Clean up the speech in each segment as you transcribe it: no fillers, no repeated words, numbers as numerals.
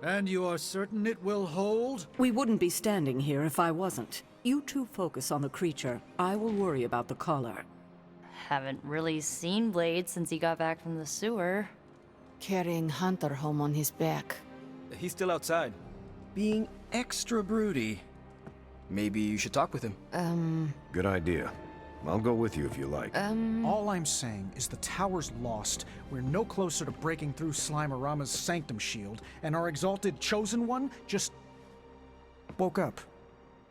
And you are certain it will hold? We wouldn't be standing here if I wasn't. You two focus on the creature. I will worry about the collar. Haven't really seen Blade since he got back from the sewer. Carrying Hunter home on his back. He's still outside, being extra broody. Maybe you should talk with him. Good idea. I'll go with you if you like. All I'm saying is the tower's lost. We're no closer to breaking through Slimerama's sanctum shield, and our exalted chosen one just woke up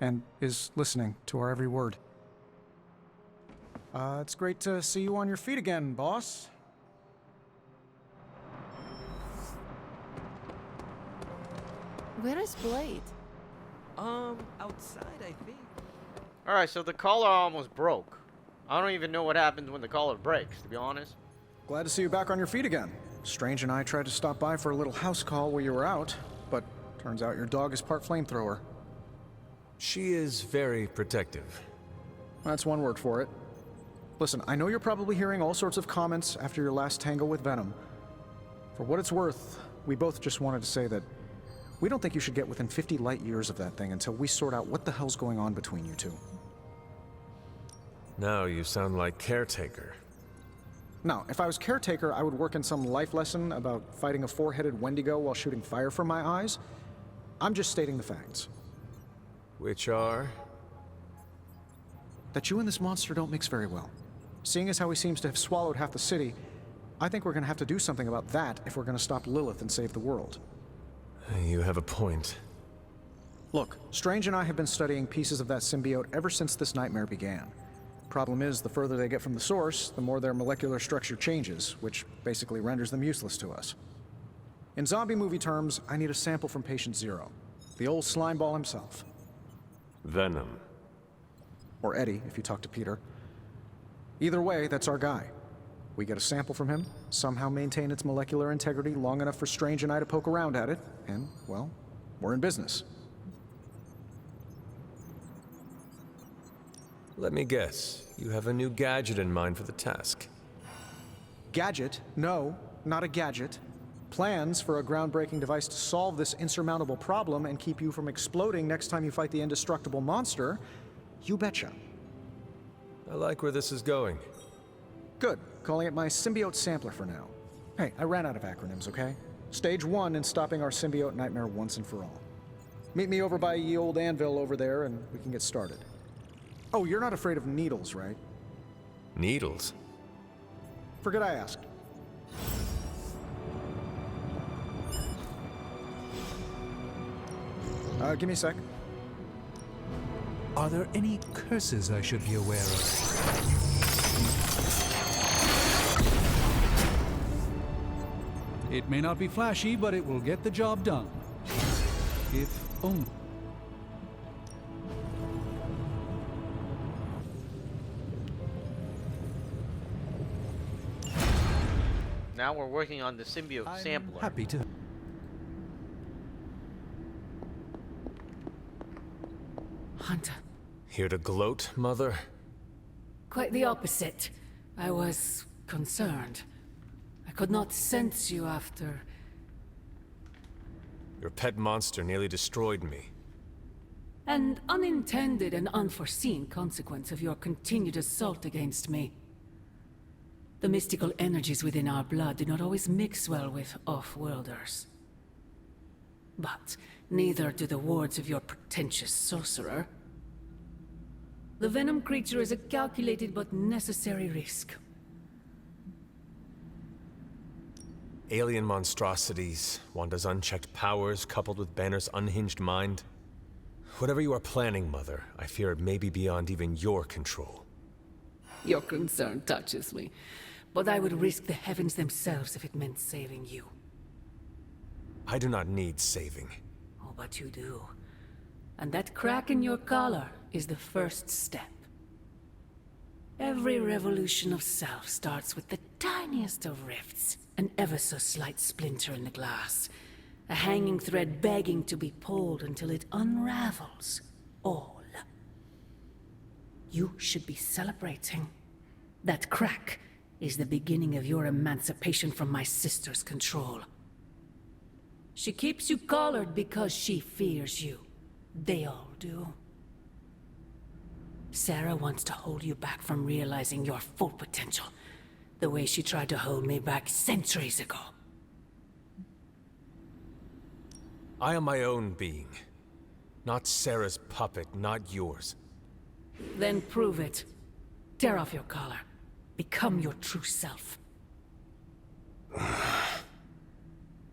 and is listening to our every word. It's great to see you on your feet again, boss. Where is Blade? Outside, I think. Alright, so the collar almost broke. I don't even know what happens when the collar breaks, to be honest. Glad to see you back on your feet again. Strange and I tried to stop by for a little house call while you were out, but turns out your dog is part flamethrower. She is very protective. That's one word for it. Listen, I know you're probably hearing all sorts of comments after your last tangle with Venom. For what it's worth, we both just wanted to say that we don't think you should get within 50 light years of that thing until we sort out what the hell's going on between you two. Now you sound like caretaker. Now, if I was caretaker, I would work in some life lesson about fighting a four-headed Wendigo while shooting fire from my eyes. I'm just stating the facts. Which are? That you and this monster don't mix very well. Seeing as how he seems to have swallowed half the city, I think we're gonna have to do something about that if we're gonna stop Lilith and save the world. You have a point. Look, Strange and I have been studying pieces of that symbiote ever since this nightmare began. Problem is, the further they get from the source, the more their molecular structure changes, which basically renders them useless to us. In zombie movie terms, I need a sample from Patient Zero. The old slimeball himself. Venom. Or Eddie, if you talk to Peter. Either way, that's our guy. We get a sample from him, somehow maintain its molecular integrity long enough for Strange and I to poke around at it, and, well, we're in business. Let me guess. You have a new gadget in mind for the task. Gadget? No, not a gadget. Plans for a groundbreaking device to solve this insurmountable problem and keep you from exploding next time you fight the indestructible monster? You betcha. I like where this is going. Good. Calling it my Symbiote Sampler for now. Hey, I ran out of acronyms, okay? Stage 1 in stopping our symbiote nightmare once and for all. Meet me over by ye old anvil over there and we can get started. Oh, you're not afraid of needles, right? Needles? Forget I asked. Give me a sec. Are there any curses I should be aware of? It may not be flashy, but it will get the job done. If only. Now we're working on the symbiote sampler. Happy to. Hunter. Here to gloat, Mother? Quite the opposite. I was concerned. I could not sense you after... Your pet monster nearly destroyed me. An unintended and unforeseen consequence of your continued assault against me. The mystical energies within our blood do not always mix well with off-worlders. But neither do the wards of your pretentious sorcerer. The Venom creature is a calculated but necessary risk. Alien monstrosities, Wanda's unchecked powers coupled with Banner's unhinged mind. Whatever you are planning, Mother, I fear it may be beyond even your control. Your concern touches me, but I would risk the heavens themselves if it meant saving you. I do not need saving. Oh, but you do. And that crack in your collar is the first step. Every revolution of self starts with the tiniest of rifts, an ever so slight splinter in the glass, a hanging thread begging to be pulled until it unravels all. You should be celebrating. That crack is the beginning of your emancipation from my sister's control. She keeps you collared because she fears you. They all do. Sarah wants to hold you back from realizing your full potential, the way she tried to hold me back centuries ago. I am my own being. Not Sarah's puppet, not yours. Then prove it. Tear off your collar. Become your true self.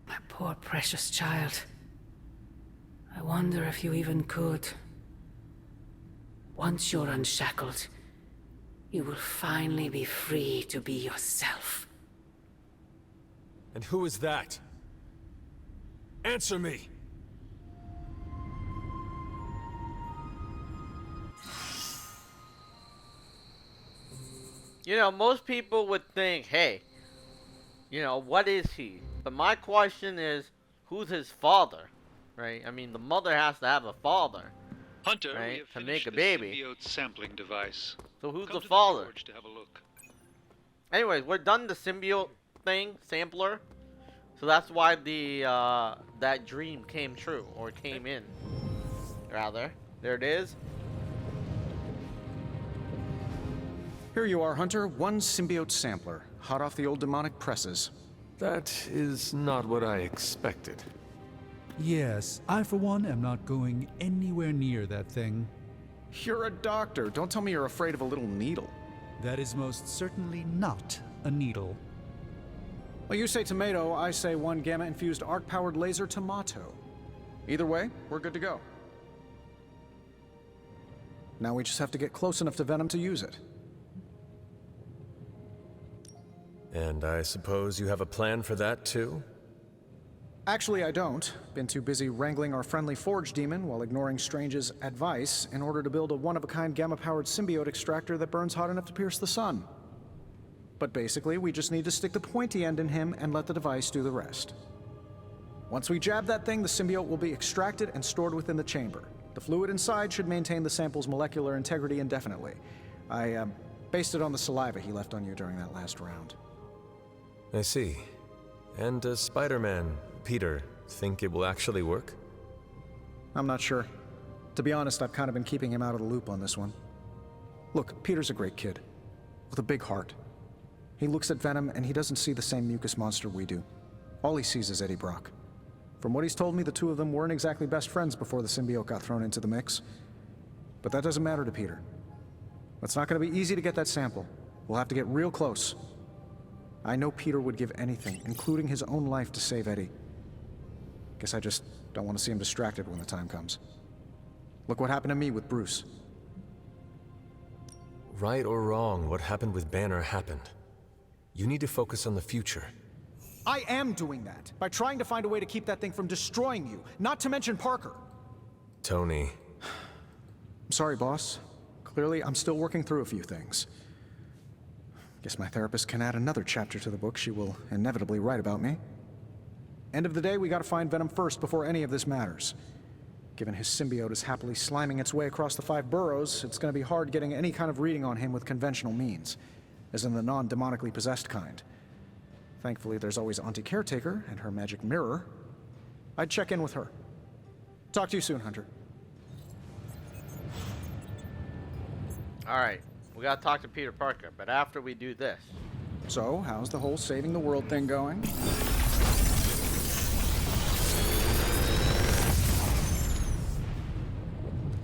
My poor precious child. I wonder if you even could. Once you're unshackled, you will finally be free to be yourself. And who is that? Answer me! You know, most people would think, hey, you know, what is he? But my question is, who's his father? Right? I mean, the mother has to have a father. Hunter, Right, we have to finished make a the baby. Symbiote sampling device. So who's Come the to father? forge to have a look. Anyways, we're done the symbiote thing, sampler. So that's why the that dream came true, or came in, rather. There it is. Here you are, Hunter. One symbiote sampler, hot off the old demonic presses. That is not what I expected. Yes, I for one am not going anywhere near that thing. You're a doctor. Don't tell me you're afraid of a little needle. That is most certainly not a needle. Well, you say tomato, I say one gamma-infused arc-powered laser tomato. Either way, we're good to go. Now we just have to get close enough to Venom to use it. And I suppose you have a plan for that, too? Actually, I don't. Been too busy wrangling our friendly Forge demon while ignoring Strange's advice in order to build a one-of-a-kind gamma-powered symbiote extractor that burns hot enough to pierce the sun. But basically, we just need to stick the pointy end in him and let the device do the rest. Once we jab that thing, the symbiote will be extracted and stored within the chamber. The fluid inside should maintain the sample's molecular integrity indefinitely. I based it on the saliva he left on you during that last round. I see. And does Spider-Man, Peter, think it will actually work? I'm not sure. To be honest, I've kind of been keeping him out of the loop on this one. Look, Peter's a great kid, with a big heart. He looks at Venom and he doesn't see the same mucus monster we do. All he sees is Eddie Brock. From what he's told me, the two of them weren't exactly best friends before the symbiote got thrown into the mix. But that doesn't matter to Peter. It's not going to be easy to get that sample. We'll have to get real close. I know Peter would give anything, including his own life, to save Eddie. Guess I just don't want to see him distracted when the time comes. Look what happened to me with Bruce. Right or wrong, what happened with Banner happened. You need to focus on the future. I am doing that, by trying to find a way to keep that thing from destroying you, not to mention Parker. Tony. I'm sorry, boss. Clearly, I'm still working through a few things. Guess my therapist can add another chapter to the book she will inevitably write about me. End of the day, we gotta find Venom first before any of this matters. Given his symbiote is happily sliming its way across the 5 boroughs, it's gonna be hard getting any kind of reading on him with conventional means, as in the non-demonically possessed kind. Thankfully, there's always Auntie Caretaker and her magic mirror. I'd check in with her. Talk to you soon, Hunter. Alright, we gotta talk to Peter Parker, but after we do this. So, how's the whole saving the world thing going?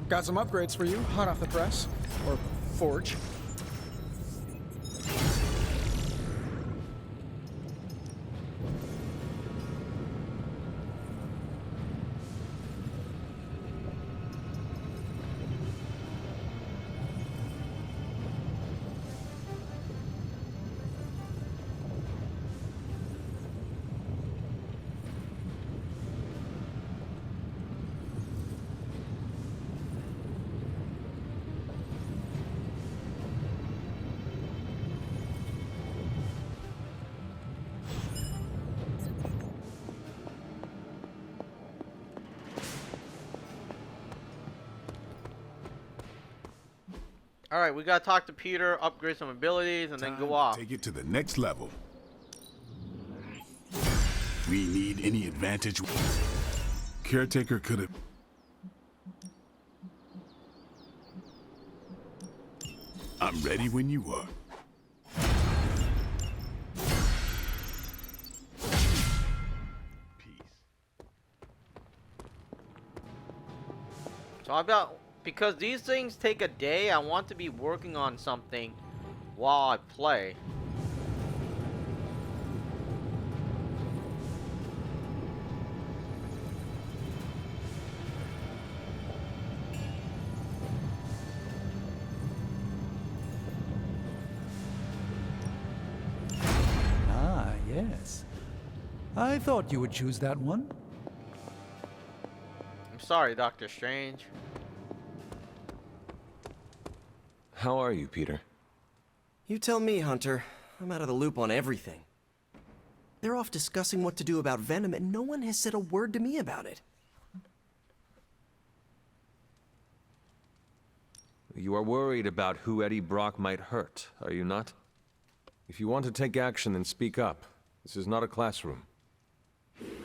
Got some upgrades for you, hot off the press. Or forge. Alright, we gotta talk to Peter, upgrade some abilities, and then go off. Take it to the next level. we need any advantage, Caretaker could have... I'm ready when you are. So I've got, because these things take a day, I want to be working on something while I play. Ah, yes. I thought you would choose that one. I'm sorry, Doctor Strange. How are you, Peter? You tell me, Hunter. I'm out of the loop on everything. They're off discussing what to do about Venom, and no one has said a word to me about it. You are worried about who Eddie Brock might hurt, are you not? If you want to take action, then speak up. This is not a classroom.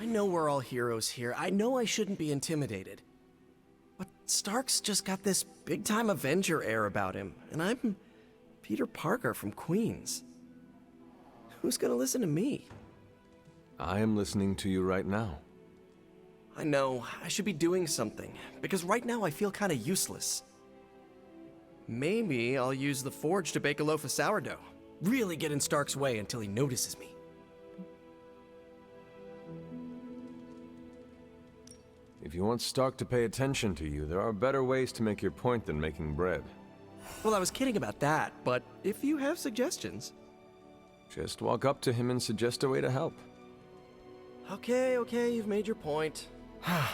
I know we're all heroes here. I know I shouldn't be intimidated. But Stark's just got this big-time Avenger air about him, and I'm Peter Parker from Queens. Who's gonna listen to me? I am listening to you right now. I know, I should be doing something, because right now I feel kinda useless. Maybe I'll use the forge to bake a loaf of sourdough. Really get in Stark's way until he notices me. If you want Stark to pay attention to you, there are better ways to make your point than making bread. Well, I was kidding about that, but if you have suggestions... Just walk up to him and suggest a way to help. Okay, you've made your point.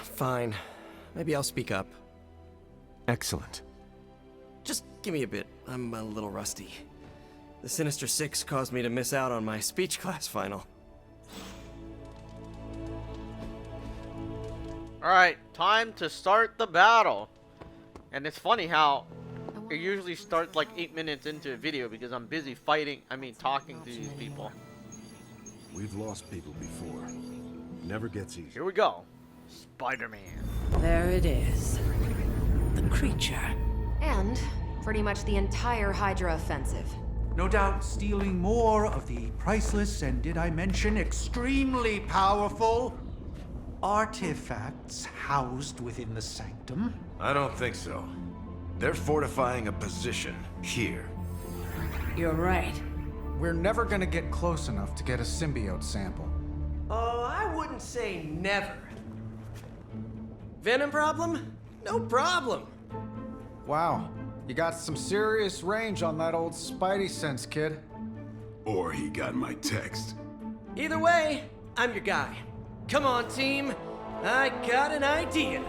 Fine. Maybe I'll speak up. Excellent. Just give me a bit. I'm a little rusty. The Sinister Six caused me to miss out on my speech class final. Alright, time to start the battle. And it's funny how it usually starts like 8 minutes into a video because I'm busy talking to these people. We've lost people before. Never gets easy. Here we go. Spider-Man. There it is. The creature. And pretty much the entire Hydra offensive. No doubt stealing more of the priceless and, did I mention, extremely powerful artifacts housed within the sanctum. I don't think so. They're fortifying a position here. You're right. We're never gonna get close enough to get a symbiote sample. Oh, I wouldn't say never. Venom problem? No problem. Wow, you got some serious range on that old Spidey sense, kid. Or he got my text. Either way, I'm your guy. Come on, team. I got an idea.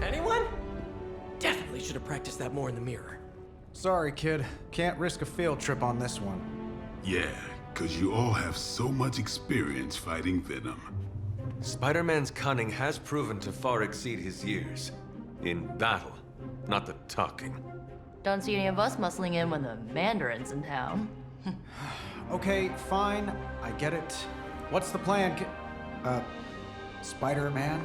Anyone? Definitely should have practiced that more in the mirror. Sorry, kid. Can't risk a field trip on this one. Yeah, 'cause you all have so much experience fighting Venom. Spider-Man's cunning has proven to far exceed his years. In battle, not the talking. Don't see any of us muscling in when the Mandarin's in town. Okay, fine. I get it. What's the plan, Spider-Man?